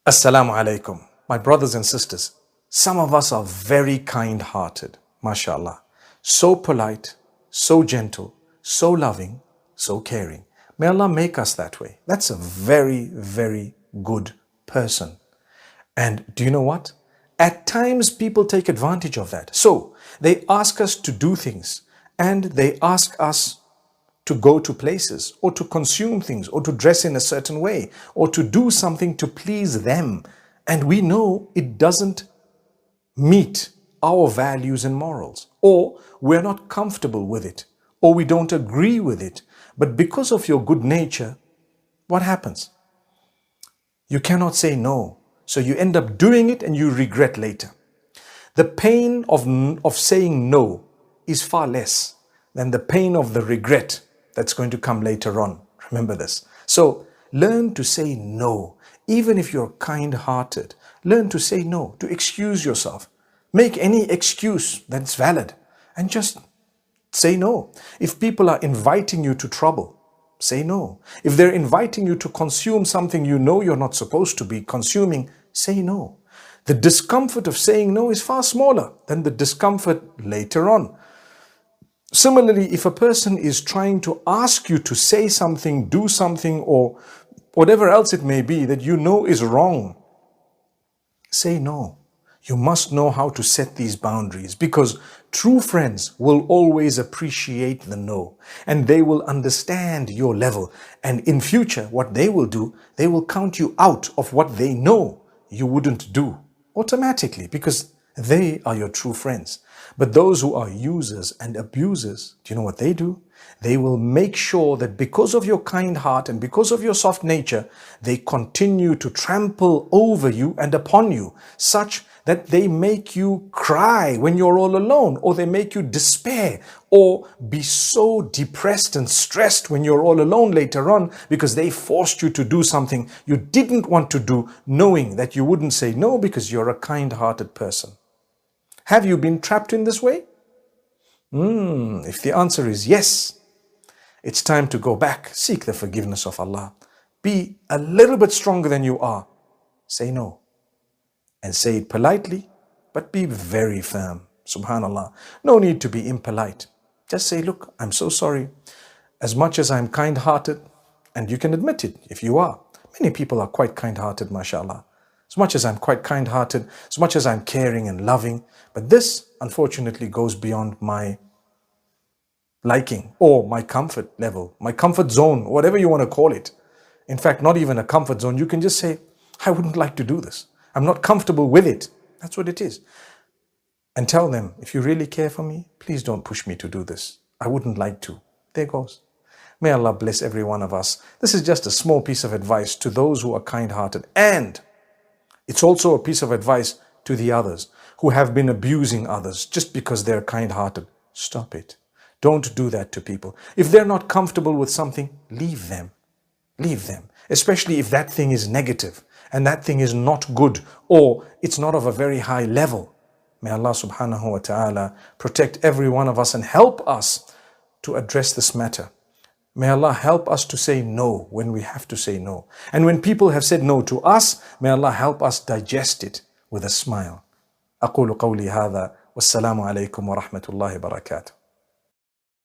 Assalamu alaikum. My brothers and sisters, some of us are very kind-hearted, mashallah. So polite, so gentle, so loving, so caring. May Allah make us that way. That's a very, very good person. And do you know what? At times people take advantage of that. So they ask us to do things and they ask us to go to places or to consume things or to dress in a certain way or to do something to please them. And we know it doesn't meet our values and morals, or we're not comfortable with it, or we don't agree with it. But because of your good nature, what happens? You cannot say no. So you end up doing it and you regret later. The pain of saying no is far less than the pain of the regret that's going to come later on. Remember this. So learn to say no. Even if you're kind-hearted, learn to say no, to excuse yourself. Make any excuse that's valid and just say no. If people are inviting you to trouble, say no. If they're inviting you to consume something you know you're not supposed to be consuming, say no. The discomfort of saying no is far smaller than the discomfort later on. Similarly, if a person is trying to ask you to say something, do something, or whatever else it may be that you know is wrong, say no. You must know how to set these boundaries, because true friends will always appreciate the no, and they will understand your level. And in future, what they will do, they will count you out of what they know you wouldn't do automatically, because they are your true friends. But those who are users and abusers, do you know what they do? They will make sure that because of your kind heart and because of your soft nature, they continue to trample over you and upon you, such that they make you cry when you're all alone, or they make you despair or be so depressed and stressed when you're all alone later on, because they forced you to do something you didn't want to do, knowing that you wouldn't say no because you're a kind-hearted person. Have you been trapped in this way? If the answer is yes, it's time to go back, seek the forgiveness of Allah. Be a little bit stronger than you are. Say no. And say it politely, but be very firm. Subhanallah. No need to be impolite. Just say, look, I'm so sorry. As much as I'm kind-hearted, and you can admit it if you are. Many people are quite kind-hearted, mashallah. As much as I'm quite kind-hearted, as much as I'm caring and loving, but this, unfortunately, goes beyond my liking or my comfort level, my comfort zone, whatever you want to call it. In fact, not even a comfort zone. You can just say, I wouldn't like to do this. I'm not comfortable with it. That's what it is. And tell them, if you really care for me, please don't push me to do this. I wouldn't like to. There goes. May Allah bless every one of us. This is just a small piece of advice to those who are kind-hearted, and it's also a piece of advice to the others who have been abusing others just because they're kind-hearted. Stop it. Don't do that to people. If they're not comfortable with something, leave them. Leave them. Especially if that thing is negative and that thing is not good, or it's not of a very high level. May Allah subhanahu wa ta'ala protect every one of us and help us to address this matter. May Allah help us to say no when we have to say no. And when people have said no to us, may Allah help us digest it with a smile. أقول قولي هذا والسلام عليكم ورحمة الله وبركاته.